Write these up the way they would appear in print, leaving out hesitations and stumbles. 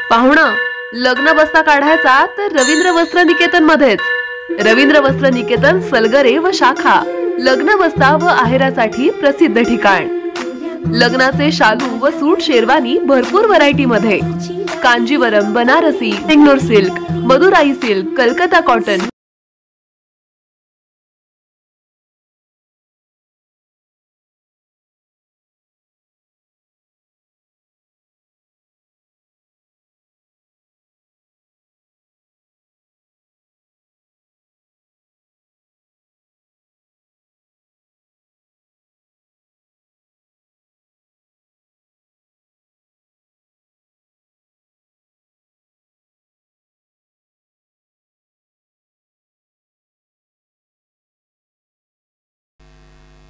पाहुणं, लग्न बस्ता काढायचा तर रवींद्र वस्त्र निकेतन मध्येच। रवींद्र वस्त्र निकेतन सलगरे व शाखा लग्न बस्ता व आहेरासाठी प्रसिद्ध ठिकाण। लग्नाचे शालू व सूट शेरवानी भरपूर व्हरायटी मध्ये। Kanjeevaram, Banarasi, Bangalore silk, Madurai silk, Calcutta cotton.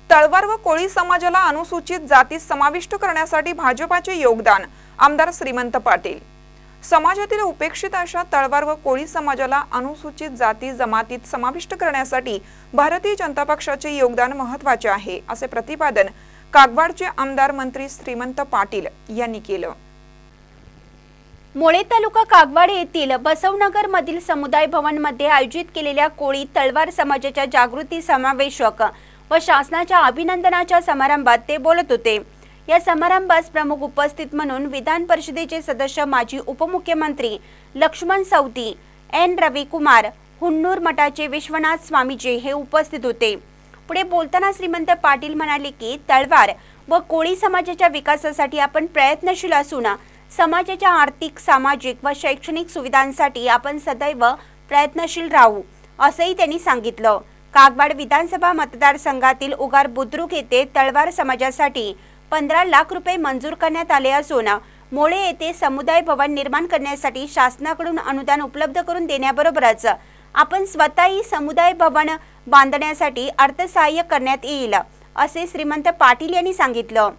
Talwar व कोळी समाजाला अनुसूचित जातीत समाविष्ट करण्यासाठी भाजपाचे योगदान। आमदार श्रीमंत पाटील। समाजातील उपेक्षित अशा तळवार व कोळी समाजाला अनुसूचित जाती जमातीत समाविष्ट करण्यासाठी भारतीय जनता पक्षाचे योगदान महत्त्वाचे आहे, असे प्रतिपादन कागवाडचे आमदार मंत्री श्रीमंत पाटील यांनी केलं। मोळे तालुका कागवाड येथील बसवनगर मधील समुदाय भवन मध्ये आयोजित केलेल्या कोळी तळवार समाजाच्या जागृती समावेशक व शासनाच्या अभिनंदनाच्या समारंभात ते बोलत होते। या समारंभास प्रमुख उपस्थित म्हणून विधान परिषदेचे सदस्य माजी उपमुख्यमंत्री लक्ष्मण सवदी, एन रविकुमार, हुन्नूर मठाचे विश्वनाथ स्वामीजी हे उपस्थित होते। पुढे बोलताना श्रीमंत पाटील म्हणाले की तळवार व कोळी समाजाच्या विकासासाठी आपण प्रयत्नशील असून समाजाच्या आर्थिक, सामाजिक व शैक्षणिक सुविधांसाठी आपण सदैव प्रयत्नशील राहू, असेही त्यांनी सांगितलं। कागवाड विधानसभा मतदारसंघातील उगार बुद्रुक येथे तळवार समाजासाठी 15 लाख रुपये मंजूर करण्यात आले असून मोळे येथे समुदाय भवन निर्माण करण्यासाठी शासनाकडून अनुदान उपलब्ध करून देण्याबरोबरच आपण स्वतःही समुदाय भवन बांधण्यासाठी अर्थसहाय्य करण्यात येईल, असे श्रीमंत पाटील यांनी सांगितलं।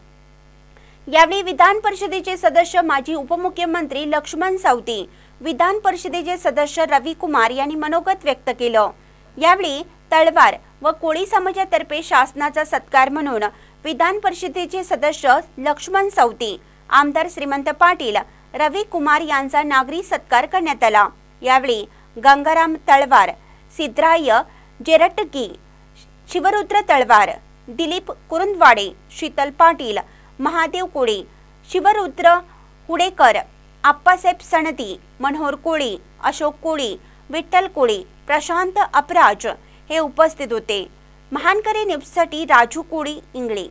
यावेळी विधान परिषदेचे सदस्य माजी उपमुख्यमंत्री लक्ष्मण सवदी, विधान परिषदेचे सदस्य रविकुमार यांनी मनोगत व्यक्त केलं। यावेळी तळवार व कोळी समाजातर्फे शासनाचा सत्कार म्हणून विधान परिषदेचे सदस्य लक्ष्मण सवदी, आमदार श्रीमंत पाटील, रविकुमार यांचा नागरी सत्कार करण्यात आला। यावेळी गंगाराम तळवार, सिद्धराय जेरटगी, शिवरुद्र तळवार, दिलीप कुरुंदवाडे, शीतल पाटील, महादेव कोळी, शिवरुद्र हुडेकर, आप्पासाहेब सणती, मनोहर कोळी, अशोक कोळी, विठ्ठल कोळी, प्रशांत अपराज हे उपस्थित होते। महानकरी न्यूजसाठी राजू कोळी, इंगळे।